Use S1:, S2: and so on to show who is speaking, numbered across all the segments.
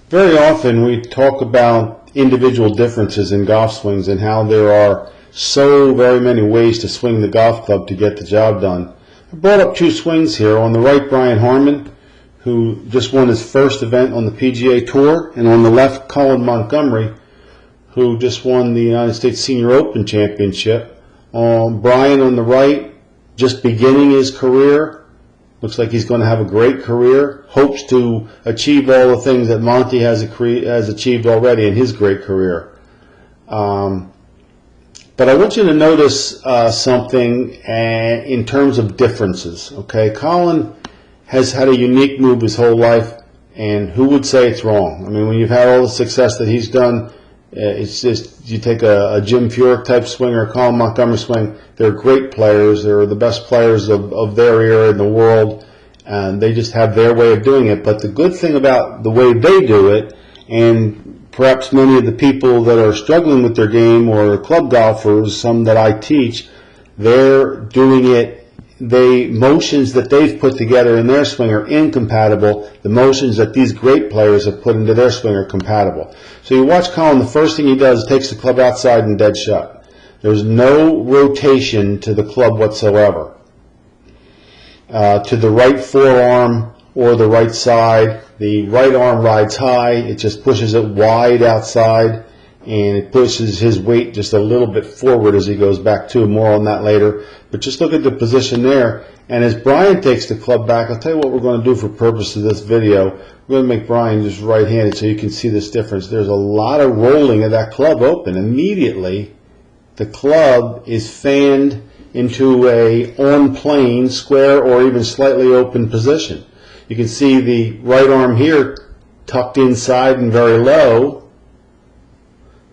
S1: Very often we talk about individual differences in golf swings and how there are so very many ways to swing the golf club to get the job done. I brought up two swings here. On the right, Brian Harman, who just won his first event on the PGA Tour, and on the left, Colin Montgomery, who just won the United States Senior Open Championship. Brian on the right, just beginning his career. Looks like he's going to have a great career. Hopes to achieve all the things that Monty has achieved already in his great career. But I want you to notice something in terms of differences. Okay, Colin has had a unique move his whole life, and who would say it's wrong? I mean, when you've had all the success that he's done, it's just, you take a Jim Furyk type swing or a Colin Montgomery swing, they're great players. They're the best players of their era in the world, and they just have their way of doing it. But the good thing about the way they do it, and perhaps many of the people that are struggling with their game or club golfers, some that I teach, they're doing it, motions that they've put together in their swing are incompatible. The motions that these great players have put into their swing are compatible. So you watch Colin, the first thing he does is takes the club outside and dead shot. There's no rotation to the club whatsoever. To the right forearm or the right side, the right arm rides high, it just pushes it wide outside, and it pushes his weight just a little bit forward as he goes back to. More on that later. But just look at the position there. And as Brian takes the club back, I'll tell you what we're going to do for purpose of this video. We're going to make Brian just right-handed so you can see this difference. There's a lot of rolling of that club open. Immediately, the club is fanned into a on-plane, square, or even slightly open position. You can see the right arm here tucked inside and very low.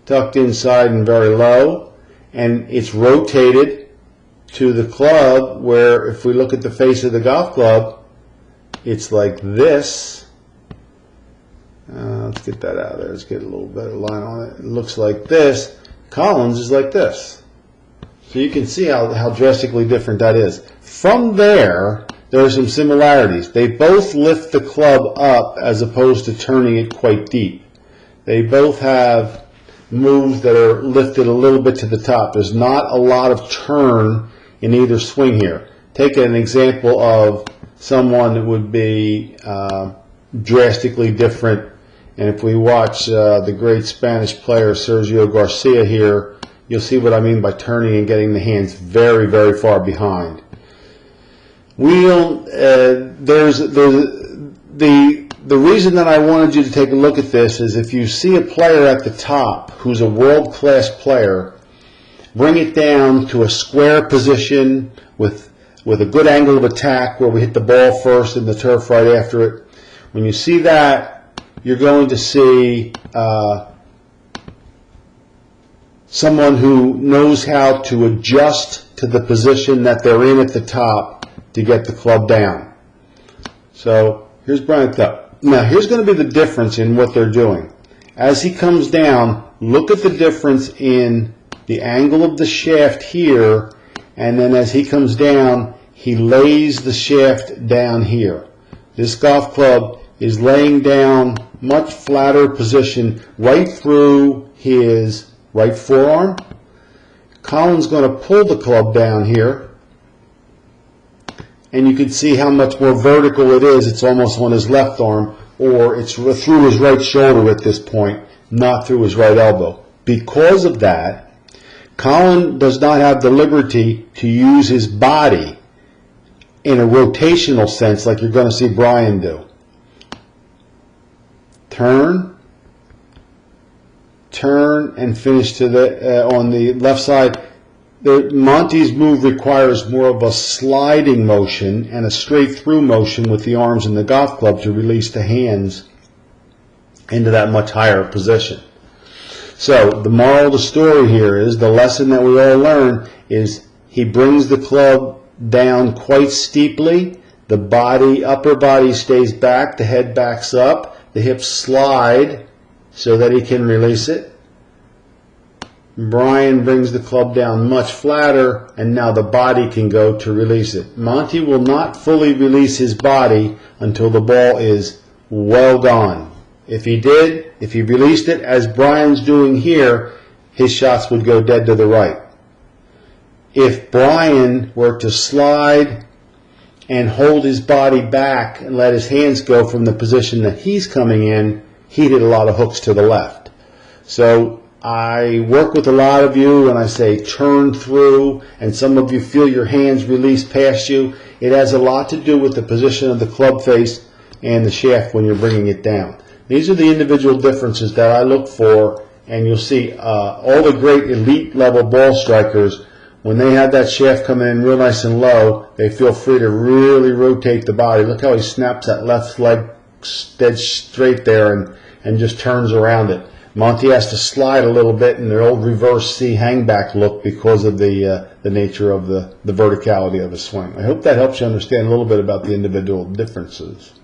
S1: Tucked inside and very low, and it's rotated to the club where, if we look at the face of the golf club, it's like this. Let's get that out of there. Let's get a little better line on it. It looks like this. Colin's is like this. So you can see how drastically different that is. From there are some similarities. They both lift the club up as opposed to turning it quite deep. They both have moves that are lifted a little bit to the top. There's not a lot of turn in either swing here. Take an example of someone that would be drastically different, and if we watch the great Spanish player Sergio Garcia here, you'll see what I mean by turning and getting the hands very, very far behind. We don't, the reason that I wanted you to take a look at this is if you see a player at the top who's a world-class player, bring it down to a square position with a good angle of attack where we hit the ball first and the turf right after it. When you see that, you're going to see someone who knows how to adjust to the position that they're in at the top to get the club down. So here's Brian Thupp. Now, here's going to be the difference in what they're doing. As he comes down, look at the difference in the angle of the shaft here, and then as he comes down, he lays the shaft down here. This golf club is laying down much flatter position right through his right forearm. Colin's going to pull the club down here, and you can see how much more vertical it is. It's almost on his left arm, or it's through his right shoulder at this point, not through his right elbow. Because of that, Colin does not have the liberty to use his body in a rotational sense like you're going to see Brian do. Turn, and finish to the on the left side. Monty's move requires more of a sliding motion and a straight through motion with the arms and the golf club to release the hands into that much higher position. So the moral of the story here is, the lesson that we all learn is, he brings the club down quite steeply. The body, upper body stays back, the head backs up, the hips slide so that he can release it. Brian brings the club down much flatter, and now the body can go to release it. Monty will not fully release his body until the ball is well gone. If he did, if he released it as Brian's doing here, his shots would go dead to the right. If Brian were to slide and hold his body back and let his hands go from the position that he's coming in, he'd hit a lot of hooks to the left. So I work with a lot of you and I say turn through, and some of you feel your hands release past you. It has a lot to do with the position of the club face and the shaft when you're bringing it down. These are the individual differences that I look for, and you'll see all the great elite level ball strikers, when they have that shaft coming in real nice and low, they feel free to really rotate the body. Look how he snaps that left leg dead straight there and just turns around it. Monty has to slide a little bit in the old reverse C hangback look because of the nature of the verticality of the swing. I hope that helps you understand a little bit about the individual differences.